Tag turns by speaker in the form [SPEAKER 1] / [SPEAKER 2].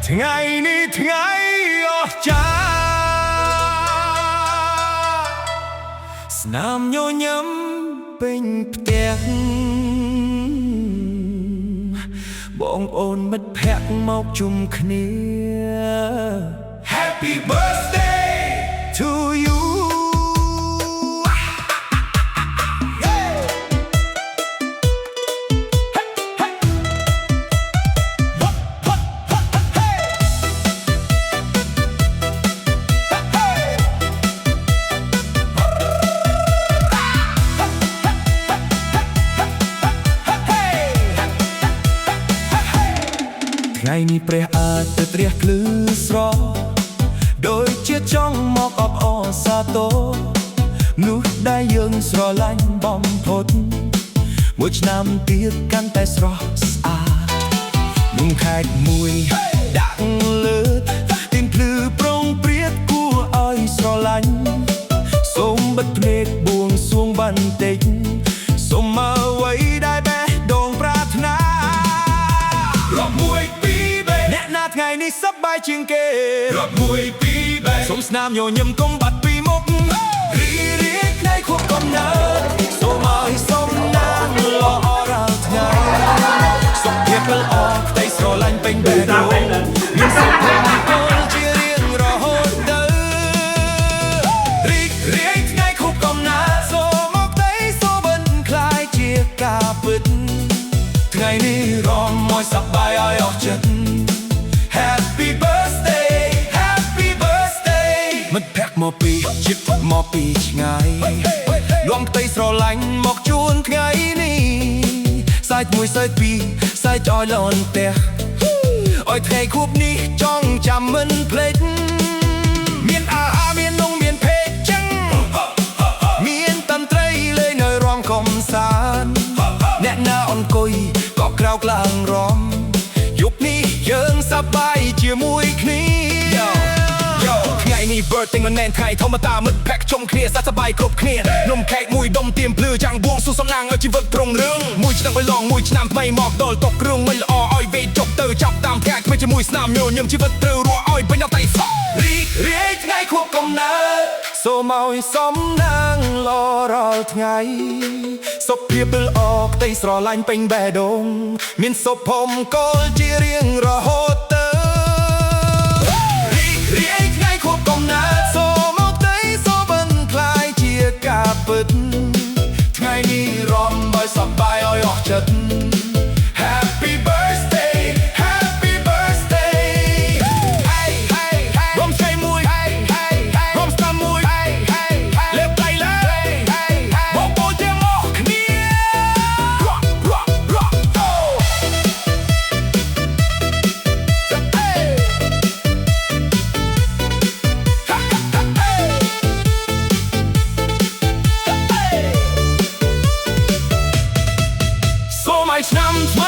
[SPEAKER 1] ថ្ងៃនេះថ្ងៃអស្ចារ្យស្នាមញញឹមពេញផ្ទះបងប្អូនមិត្តភក្តិមកជុំគ្នា Happy birthday to you ថ្ងៃនេះព្រះអាទិត្យរះភ្លឺស្រស់ដូចជាចង់មកអបអរសាទរនោះដែលយើងស្រឡាញ់បំផុតមួយឆ្នាំទៀតកាន់តែស្រស់ស្អាតនឹងខែកមួយដាក់លើទៀនភ្លឺប្រងព្រាតគួរឲ្យស្រឡាញ់សូមបិទភ្នែកបួងសួងបន្តិចសូមអ្វីដែលបេះដូងប្រាថ្នារាប់មួយអ្នកណាថ្ងៃនេះសប្បាយជាងគេរាប់មួយពីរបីសូមស្នាមញញឹមកុំបាត់ពីមុខរីរាយថ្ងៃខួបកំណើតសូមឲ្យសំណាងល្អរាល់ថ្ងៃសុខភាពល្អផ្ទៃស្រឡាញ់ពេញបេះដូងមានសុខភាពពលជារៀងរហូតទៅរីករាយថ្ងៃខួបកំណើតសូមមកផ្ទៃសូបិនคล้ายជាការពិតថ្ងៃនេះរំមួយសប្បាយឲ្យអស់ចិត្តHappy birthday Happy birthday មិត្តភក្តិមកពីជិតមកពីឆ្ងាយលំផ្ទៃស្រឡាញ់មកជូនថ្ងៃនេះសាច់មួយសាច់ពីរសាច់ឲ្យលន់ផ្ទះឲ្យថ្ងៃខួបនេះចង់ចាំមិនភ្លេចមានអាហារមាននំមានភេកចឹងមានតន្ត្រីលេងនៅរំកំសាន្តអ្នកណាអង្គុយក៏ក្រោកឡើងរំយប់នេះយើងសប្បាយជាមួយគ្នាថ្ងៃនេះ birthday មិនមែនថ្ងៃធម្មតាមិត្តភក្តិជុំគ្នាសប្បាយគ្រប់គ្នានំខេកមួយដុំទៀមភ្លឺចាំងបួងសួងសំណាងឲ្យជីវិតត្រង់រឿងមួយឆ្នាំបៃឡងមួយឆ្នាំថ្មីមកដល់តកគ្រឿងមិនល្អឲ្យវេចុកទៅចាប់តាមផ្កាយគ្មានជាមួយស្នាមញញឹមជីវិតត្រូវរស់ឲ្យពេញអត់តែសក់រីករាយថ្ងៃខួបកំណើតសូមឲ្យសំណាងល្អរាល់ថ្ងៃសុខភាពល្អផ្ទៃស្រឡាញ់ពេញបេះដូងមានសុភមង្គលជារៀងរហូតទៅរីករាយថ្ងៃខួបកំណើតសូមមកផ្ទៃសូបិនคล้ายជាការពិតថ្ងៃនេះរំឲ្យសប្បាយឲ្យអស់ចិត្ត Happy birthday Happy birthday រំថ្ងៃមួយរំស្នាមមួយលើកដៃលើបងប្អូនទាំងអស់គ្នាសូមឲ្យឆ្នាំថ្មី